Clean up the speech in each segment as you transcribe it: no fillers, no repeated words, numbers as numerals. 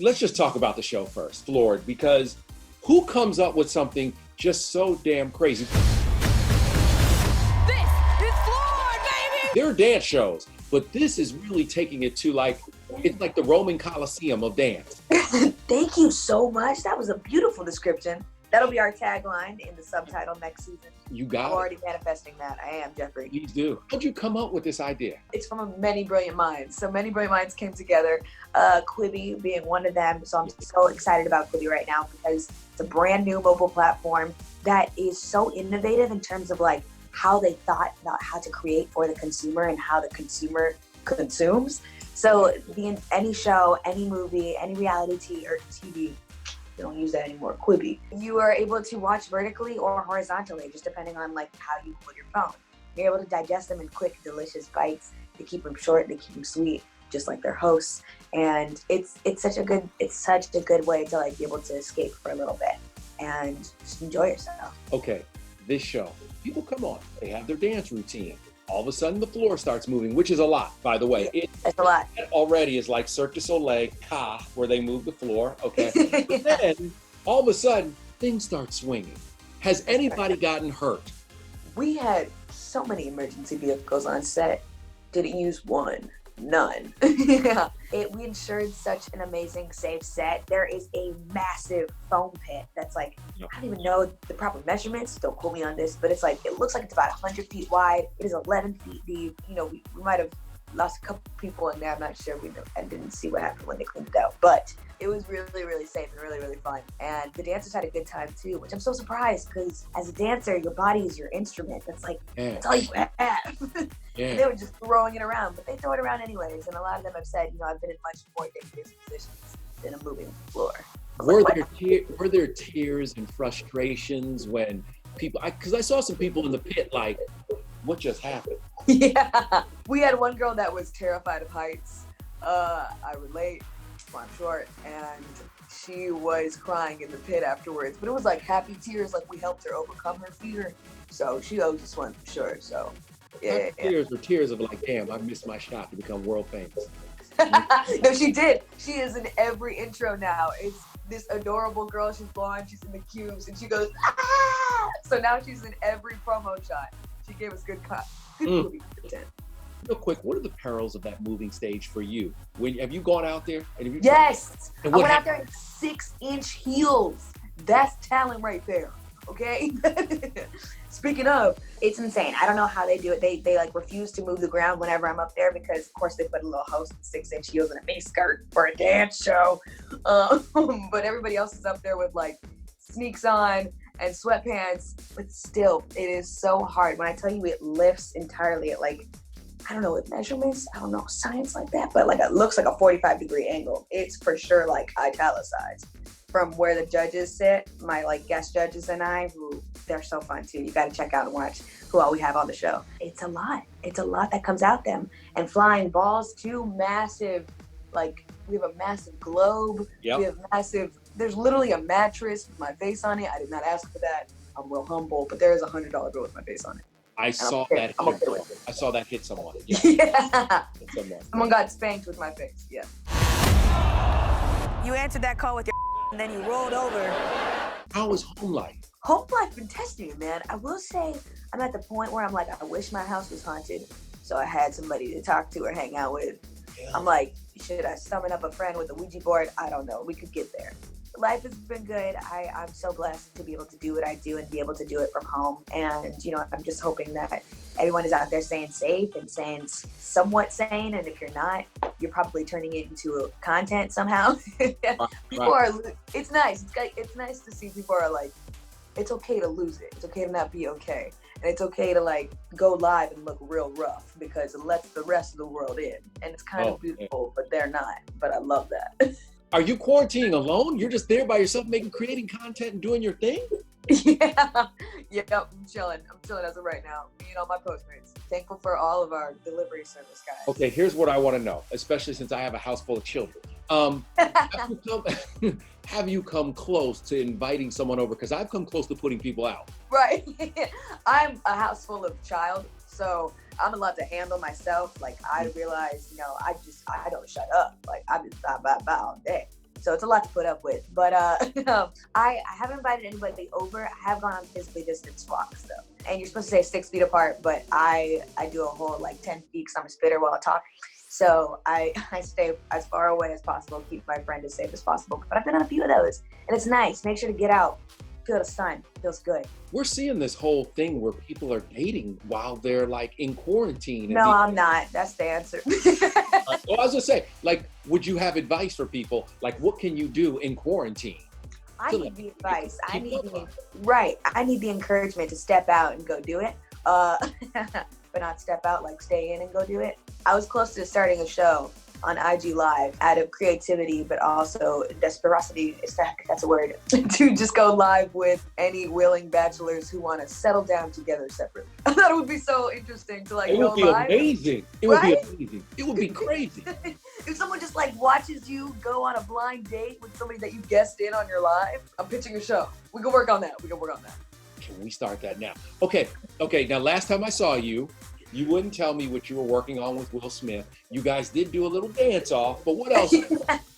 let's just talk about the show first, floored, because who comes up with something just so damn crazy? This is floored, baby! There are dance shows, but this is really taking it to it's like the Roman Coliseum of dance. Thank you so much. That was a beautiful description. That'll be our tagline in the subtitle next season. You got I'm it. already manifesting that. I am, Jeffrey. Please do. How'd you come up with this idea? It's from many brilliant minds. So many brilliant minds came together, Quibi being one of them. So I'm so excited about Quibi right now because it's a brand new mobile platform that is so innovative in terms of like how they thought about how to create for the consumer and how the consumer consumes. So any show, any movie, any reality TV, they don't use that anymore, Quibi. You are able to watch vertically or horizontally, just depending on like how you hold your phone. You're able to digest them in quick, delicious bites. They keep them short, they keep them sweet, just like their hosts. And it's such a good way to like be able to escape for a little bit and just enjoy yourself. Okay, this show, people come on, they have their dance routine. All of a sudden the floor starts moving, which is a lot, by the way. It's a lot. It already is like Cirque du Soleil, where they move the floor, okay? But then, all of a sudden, things start swinging. Has anybody gotten hurt? We had so many emergency vehicles on set. Didn't use one. None. Yeah. We ensured such an amazing, safe set. There is a massive foam pit that's like, I don't even know the proper measurements. Don't quote me on this, but it's like, it looks like it's about 100 feet wide. It is 11 feet deep. You know, we might have lost a couple people in there. I'm not sure. I didn't see what happened when they cleaned it out, but it was really, really safe and really, really fun. And the dancers had a good time too, which I'm so surprised because as a dancer, your body is your instrument. That's like, that's all you have. Yeah. They were just throwing it around, but they throw it around anyways. And a lot of them have said, you know, I've been in much more dangerous positions than a moving floor. Were there tears and frustrations when people, because I saw some people in the pit like, what just happened? Yeah. We had one girl that was terrified of heights. I relate, I'm short, and she was crying in the pit afterwards. But it was like happy tears, like we helped her overcome her fear. So she owes us one for sure. So yeah. Tears were tears of like, damn, I missed my shot to become world famous. No, she did. She is in every intro now. It's this adorable girl. She's blonde. She's in the cubes, and she goes, ah! So now she's in every promo shot. She gave us good movie content. Real quick, what are the perils of that moving stage for you? Have you gone out there? And have you Yes, and I went out there in 6-inch heels. That's talent right there. Okay. Speaking of, it's insane. I don't know how they do it. They like refuse to move the ground whenever I'm up there because of course they put a little host in 6-inch heels and a mini skirt for a dance show. But everybody else is up there with like sneaks on and sweatpants. But still, it is so hard. When I tell you it lifts entirely at like, I don't know, with measurements, I don't know, science like that, but like it looks like a 45-degree angle. It's for sure like italicized. From where the judges sit, my like guest judges and I, who they're so fun too. You got to check out and watch who all we have on the show. It's a lot. It's a lot that comes out them. And flying balls too, massive, like we have a massive globe. Yep. We have massive, there's literally a mattress with my face on it. I did not ask for that. I'm real humble, but there is a $100 bill with my face on it. I saw that. I saw that hit someone. Yeah. Yeah. Someone got spanked with my face. Yeah. You answered that call with your and then you rolled over. How was home life? Home life been testing me, man. I will say I'm at the point where I'm like, I wish my house was haunted so I had somebody to talk to or hang out with. Yeah. I'm like, should I summon up a friend with a Ouija board? I don't know. We could get there. Life has been good. I'm so blessed to be able to do what I do and be able to do it from home. And, you know, I'm just hoping that everyone is out there staying safe and staying somewhat sane. And if you're not, you're probably turning it into content somehow. People are, it's nice. It's nice to see people are like, it's okay to lose it. It's okay to not be okay. And it's okay to like go live and look real rough because it lets the rest of the world in. And it's kind of beautiful, but they're not. But I love that. Are you quarantining alone? You're just there by yourself creating content and doing your thing? Yeah, I'm chilling as of right now. Me and all my Postmates. Thankful for all of our delivery service guys. Okay, here's what I want to know, especially since I have a house full of children. Have you come close to inviting someone over? Because I've come close to putting people out. Right. I'm a house full of child, so I'm allowed to handle myself. Like I realize, you know, I don't shut up. Like I'm just blah, blah, blah all day. So it's a lot to put up with. But I haven't invited anybody over. I have gone on physically distanced walks though. And you're supposed to stay 6 feet apart, but I do a whole like 10 feet because I'm a spitter while I talk. So I stay as far away as possible, keep my friend as safe as possible. But I've been on a few of those, and it's nice. Make sure to get out, feel the sun, feels good. We're seeing this whole thing where people are dating while they're like in quarantine. No, I'm not. That's the answer. Well, I was gonna say, like, would you have advice for people? Like, what can you do in quarantine? I need the advice. I need the encouragement to step out and go do it. But not step out, like stay in and go do it. I was close to starting a show on IG Live out of creativity, but also desperosity, if that's a word, to just go live with any willing bachelors who want to settle down together separately. I thought it would be so interesting to like go live. It would be amazing. It would be amazing. It would be crazy. If someone just like watches you go on a blind date with somebody that you guessed in on your live, I'm pitching a show. We can work on that. Can we start that now? Okay. Now, last time I saw you, you wouldn't tell me what you were working on with Will Smith. You guys did do a little dance off, but what else?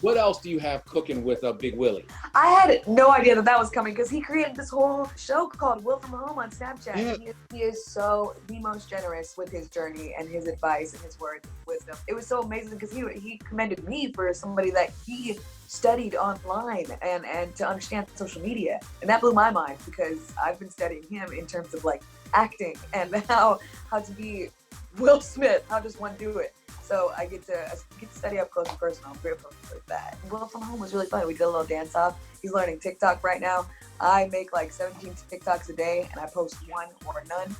What else do you have cooking with Big Willie? I had no idea that was coming because he created this whole show called Will from Home on Snapchat. Yeah. He is so the most generous with his journey and his advice and his words of wisdom. It was so amazing because he commended me for somebody that he studied online and to understand social media. And that blew my mind because I've been studying him in terms of like acting and how to be Will Smith, how does one do it? So I get to study up close and personal. I'm grateful for that. Will from Home was really fun. We did a little dance off. He's learning TikTok right now. I make like 17 TikToks a day and I post one or none.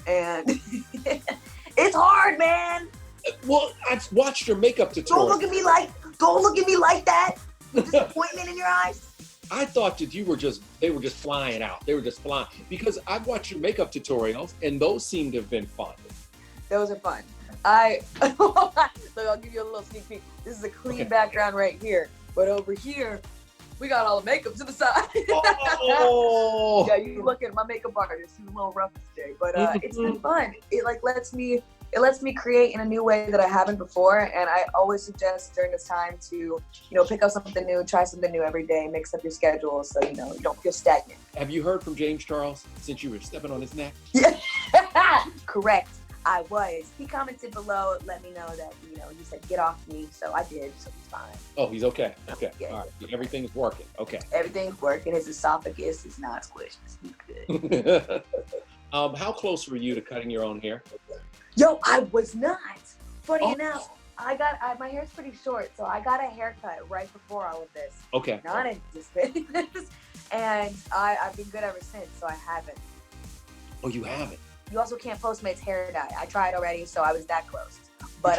And it's hard, man. Well, I've watched your makeup tutorial. Don't look at me like that. With disappointment in your eyes. I thought that they were just flying out. They were just flying because I've watched your makeup tutorials and those seem to have been fun. Those are fun. Look, I'll give you a little sneak peek. This is a clean background right here, but over here, we got all the makeup to the side. Oh. Yeah, you look at my makeup artist. He's a little rough today, but it's been fun. It like lets me create in a new way that I haven't before. And I always suggest during this time to, pick up something new, try something new every day, mix up your schedule so, you don't feel stagnant. Have you heard from James Charles since you were stepping on his neck? Yeah, correct. I was. He commented below, let me know that, he said, get off me. So I did, so he's fine. Oh, he's okay. Okay. Yeah. All right. Everything's working. Okay. Everything's working. His esophagus is not squished. He's good. How close were you to cutting your own hair? Yo, I was not. Funny enough, my hair's pretty short, so I got a haircut right before all of this. Okay. Not anticipating this. And I've been good ever since, so I haven't. Oh, you haven't? You also can't Postmates hair dye. I tried already, so I was that close. But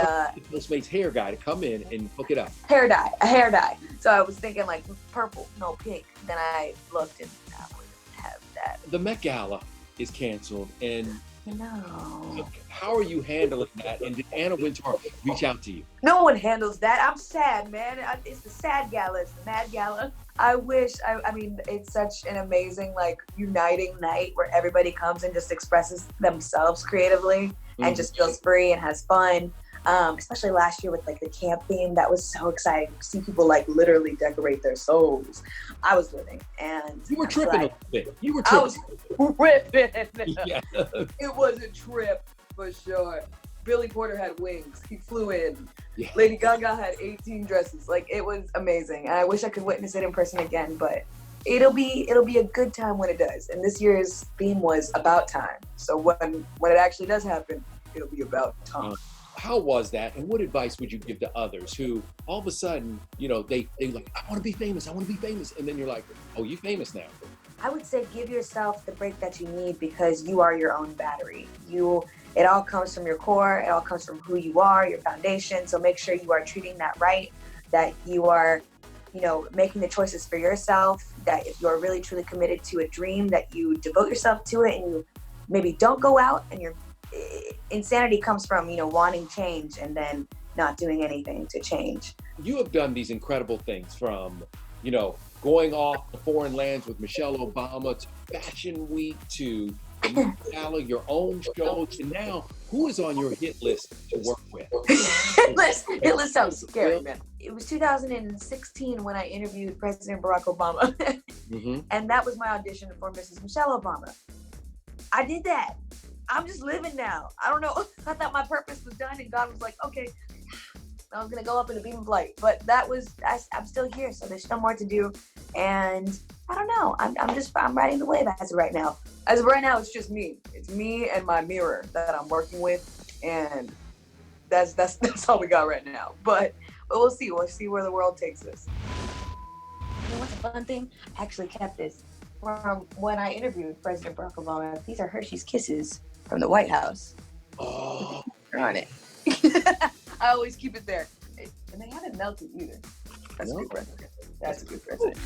Postmates hair guy to come in and hook it up. A hair dye. So I was thinking like purple, no pink. Then I looked and I wouldn't have that. The Met Gala is canceled, and no. How are you handling that? And did Anna Wintour reach out to you? No one handles that. I'm sad, man. It's the sad gala. It's the mad gala. I wish, I mean, it's such an amazing, like, uniting night where everybody comes and just expresses themselves creatively and just feels free and has fun. Especially last year with, like, the camp theme. That was so exciting to see people, like, literally decorate their souls. I was living, and you were tripping a little bit. You were tripping. I was tripping. Yeah. It was a trip for sure. Billy Porter had wings. He flew in. Yeah. Lady Gaga had 18 dresses. Like, it was amazing. And I wish I could witness it in person again, but it'll be a good time when it does. And this year's theme was about time. So when it actually does happen, it'll be about time. How was that? And what advice would you give to others who all of a sudden, they like, I want to be famous. And then you're like, oh, you famous now. I would say give yourself the break that you need because you are your own battery. It all comes from your core. It all comes from who you are, your foundation. So make sure you are treating that right, that you are, making the choices for yourself, that if you're really truly committed to a dream, that you devote yourself to it and you maybe don't go out and your insanity comes from, wanting change and then not doing anything to change. You have done these incredible things from, going off to foreign lands with Michelle Obama to Fashion Week to your own shows, and now who is on your hit list to work with? It list sounds scary, man. It was 2016 when I interviewed President Barack Obama, and that was my audition for Mrs. Michelle Obama. I did that. I'm just living now. I don't know. I thought my purpose was done, and God was like, okay, I was gonna go up in a beam of light, but I'm still here, so there's still more to do, and I don't know. I'm riding the wave as of right now. As of right now, it's just me. It's me and my mirror that I'm working with, and that's all we got right now. But we'll see. We'll see where the world takes us. You know what's a fun thing? I actually kept this from when I interviewed President Barack Obama. These are Hershey's Kisses from the White House. Oh, On it. I always keep it there. And they haven't melted either. That's a good president. That's a good president.